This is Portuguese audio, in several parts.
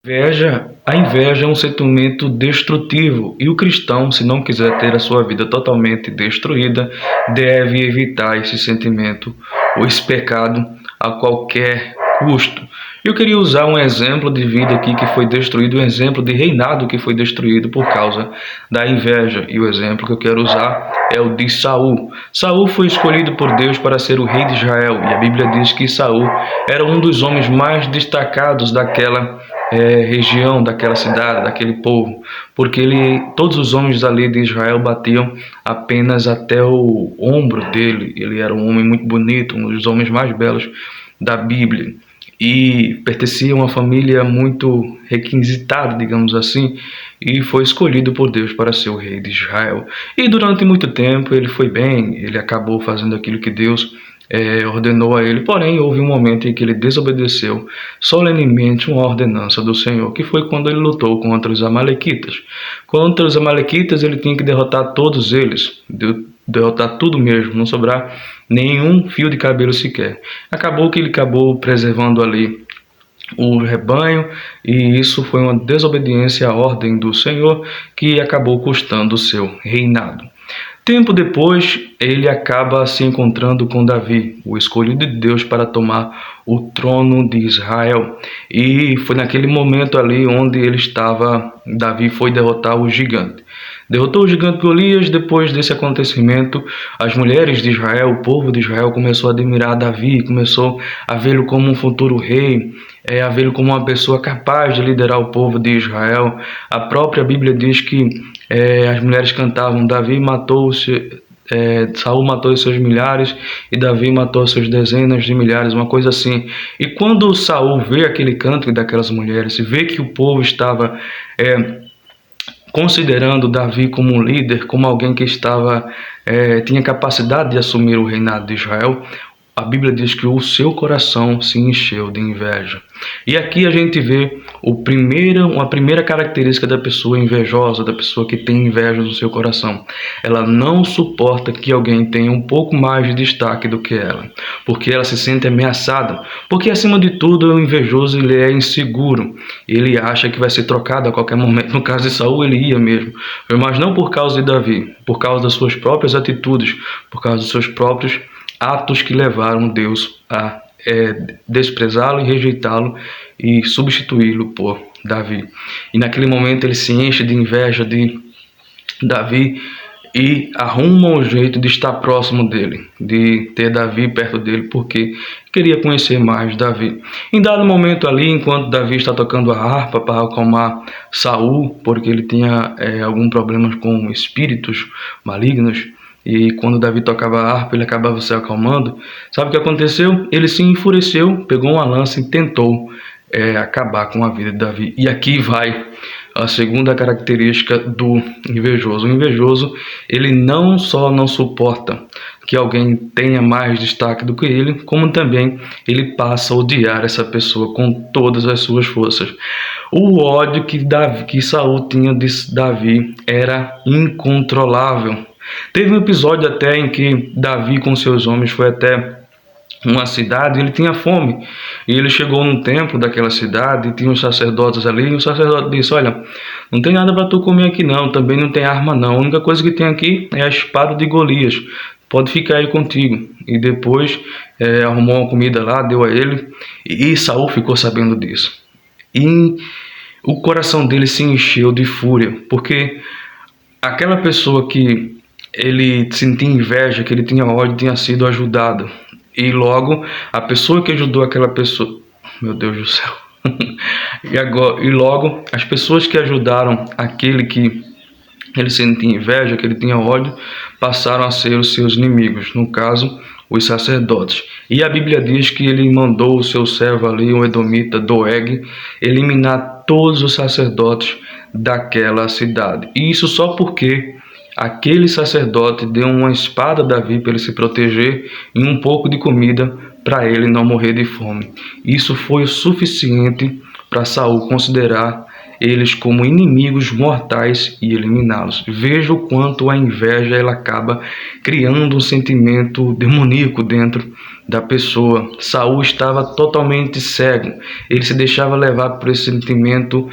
A inveja é um sentimento destrutivo e o cristão, se não quiser ter a sua vida totalmente destruída, deve evitar esse sentimento ou esse pecado a qualquer custo. Eu queria usar um exemplo de vida aqui que foi destruído, um exemplo de reinado que foi destruído por causa da inveja. E o exemplo que eu quero usar é o de Saul. Saul foi escolhido por Deus para ser o rei de Israel, e a Bíblia diz que Saul era um dos homens mais destacados daquela região, daquela cidade, daquele povo, porque todos os homens dali de Israel batiam apenas até o ombro dele. Ele era um homem muito bonito, um dos homens mais belos da Bíblia, e pertencia a uma família muito requisitada, digamos assim, e foi escolhido por Deus para ser o rei de Israel. E durante muito tempo ele foi bem, ele acabou fazendo aquilo que Deus ordenou a ele, porém houve um momento em que ele desobedeceu solenemente uma ordenança do Senhor, que foi quando ele lutou contra os amalequitas. Contra os amalequitas ele tinha que derrotar todos eles, derrotar tudo mesmo, não sobrar nenhum fio de cabelo sequer. Acabou que ele acabou preservando ali o rebanho, e isso foi uma desobediência à ordem do Senhor que acabou custando o seu reinado. Tempo depois, ele acaba se encontrando com Davi, o escolhido de Deus para tomar o trono de Israel. E foi naquele momento ali onde ele estava, Davi foi derrotar o gigante. Derrotou o gigante Golias. Depois desse acontecimento, as mulheres de Israel, o povo de Israel, começou a admirar Davi, começou a vê-lo como um futuro rei, a vê-lo como uma pessoa capaz de liderar o povo de Israel. A própria Bíblia diz que as mulheres cantavam: Saul matou os seus milhares e Davi matou os seus dezenas de milhares, uma coisa assim. E quando Saul vê aquele canto daquelas mulheres, vê que o povo estava considerando Davi como um líder, como alguém que tinha capacidade de assumir o reinado de Israel, a Bíblia diz que o seu coração se encheu de inveja. E aqui a gente vê uma primeira característica da pessoa invejosa, da pessoa que tem inveja no seu coração. Ela não suporta que alguém tenha um pouco mais de destaque do que ela, porque ela se sente ameaçada. Porque, acima de tudo, o invejoso ele é inseguro. Ele acha que vai ser trocado a qualquer momento. No caso de Saul, ele ia mesmo. Mas não por causa de Davi, por causa das suas próprias atitudes, por causa dos seus próprios atos que levaram Deus a desprezá-lo e rejeitá-lo e substituí-lo por Davi. E naquele momento ele se enche de inveja de Davi e arruma um jeito de estar próximo dele, de ter Davi perto dele, porque queria conhecer mais Davi. Em dado momento ali, enquanto Davi está tocando a harpa para acalmar Saul, porque ele tinha algum problema com espíritos malignos, e quando Davi tocava a harpa, ele acabava se acalmando. Sabe o que aconteceu? Ele se enfureceu, pegou uma lança e tentou acabar com a vida de Davi. E aqui vai a segunda característica do invejoso. O invejoso, ele não só não suporta que alguém tenha mais destaque do que ele, como também ele passa a odiar essa pessoa com todas as suas forças. O ódio que Saul tinha de Davi era incontrolável. Teve um episódio até em que Davi com seus homens foi até uma cidade e ele tinha fome. E ele chegou num templo daquela cidade e tinha os sacerdotes ali. E o sacerdote disse: olha, não tem nada para tu comer aqui não, também não tem arma não. A única coisa que tem aqui é a espada de Golias. Pode ficar aí contigo. E depois arrumou uma comida lá, deu a ele. E Saul ficou sabendo disso. E o coração dele se encheu de fúria, porque aquela pessoa que ele sentia inveja, que ele tinha ódio, tinha sido ajudado. E logo, a pessoa que ajudou aquela pessoa... Meu Deus do céu. E logo, as pessoas que ajudaram aquele que ele sentia inveja, que ele tinha ódio, passaram a ser os seus inimigos. No caso, os sacerdotes. E a Bíblia diz que ele mandou o seu servo ali, o edomita Doeg, eliminar todos os sacerdotes daquela cidade. E isso só porque aquele sacerdote deu uma espada a Davi para ele se proteger e um pouco de comida para ele não morrer de fome. Isso foi o suficiente para Saul considerar eles como inimigos mortais e eliminá-los. Veja o quanto a inveja ela acaba criando um sentimento demoníaco dentro da pessoa. Saul estava totalmente cego. Ele se deixava levar por esse sentimento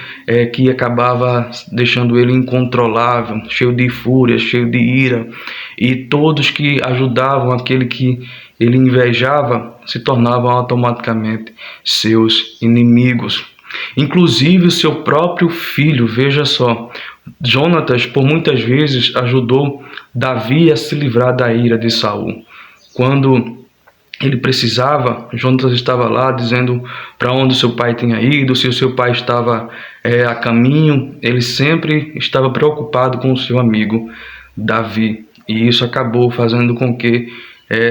que acabava deixando ele incontrolável, cheio de fúria, cheio de ira. E todos que ajudavam aquele que ele invejava se tornavam automaticamente seus inimigos. Inclusive o seu próprio filho. Veja só, Jonatas por muitas vezes ajudou Davi a se livrar da ira de Saul. Quando ele precisava, Jonatas estava lá dizendo para onde seu pai tinha ido, se o seu pai estava a caminho. Ele sempre estava preocupado com o seu amigo Davi. E isso acabou fazendo com que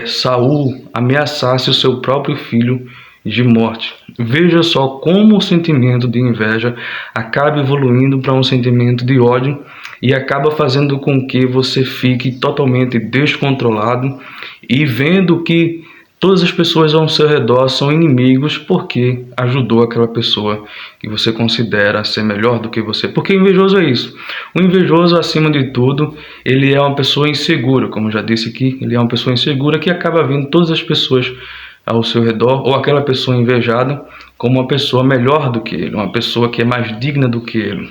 Saul ameaçasse o seu próprio filho de morte. Veja só como o sentimento de inveja acaba evoluindo para um sentimento de ódio e acaba fazendo com que você fique totalmente descontrolado e vendo que todas as pessoas ao seu redor são inimigos porque ajudou aquela pessoa que você considera ser melhor do que você. Porque invejoso é isso. O invejoso, acima de tudo, ele é uma pessoa insegura, como já disse aqui, ele é uma pessoa insegura que acaba vendo todas as pessoas ao seu redor, ou aquela pessoa invejada, como uma pessoa melhor do que ele, uma pessoa que é mais digna do que ele.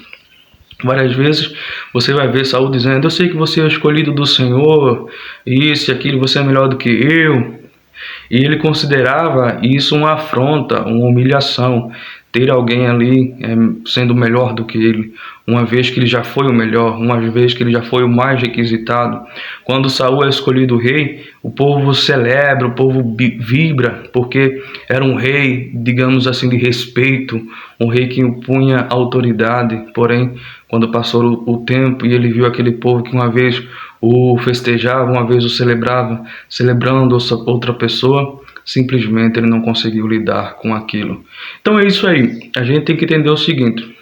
Várias vezes você vai ver Saul dizendo: eu sei que você é o escolhido do Senhor, isso e aquilo, você é melhor do que eu. E ele considerava isso uma afronta, uma humilhação, ter alguém ali sendo melhor do que ele, uma vez que ele já foi o melhor, uma vez que ele já foi o mais requisitado. Quando Saul é escolhido rei, o povo celebra, o povo vibra, porque era um rei, digamos assim, de respeito, um rei que impunha autoridade. Porém, quando passou o tempo e ele viu aquele povo que uma vez o festejava, uma vez o celebrava, celebrando outra pessoa, simplesmente ele não conseguiu lidar com aquilo. Então é isso aí, a gente tem que entender o seguinte: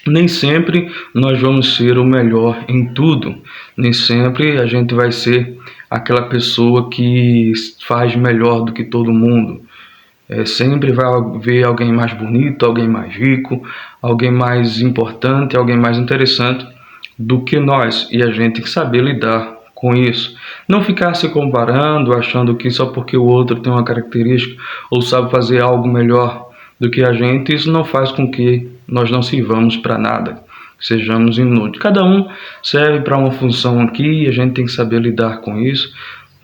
nem sempre nós vamos ser o melhor em tudo, nem sempre a gente vai ser aquela pessoa que faz melhor do que todo mundo. Sempre vai haver alguém mais bonito, alguém mais rico, alguém mais importante, alguém mais interessante do que nós, e a gente tem que saber lidar com isso. Não ficar se comparando, achando que só porque o outro tem uma característica ou sabe fazer algo melhor do que a gente, isso não faz com que nós não sirvamos para nada, sejamos inúteis. Cada um serve para uma função aqui e a gente tem que saber lidar com isso,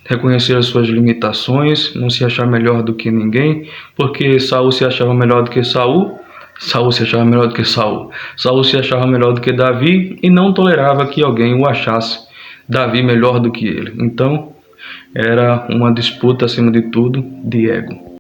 reconhecer as suas limitações, não se achar melhor do que ninguém, porque Saul se achava melhor do que Saul, Saul se achava melhor do que Saul, Saul se achava melhor do que Davi e não tolerava que alguém o achasse Davi melhor do que ele. Então era uma disputa, acima de tudo, de ego.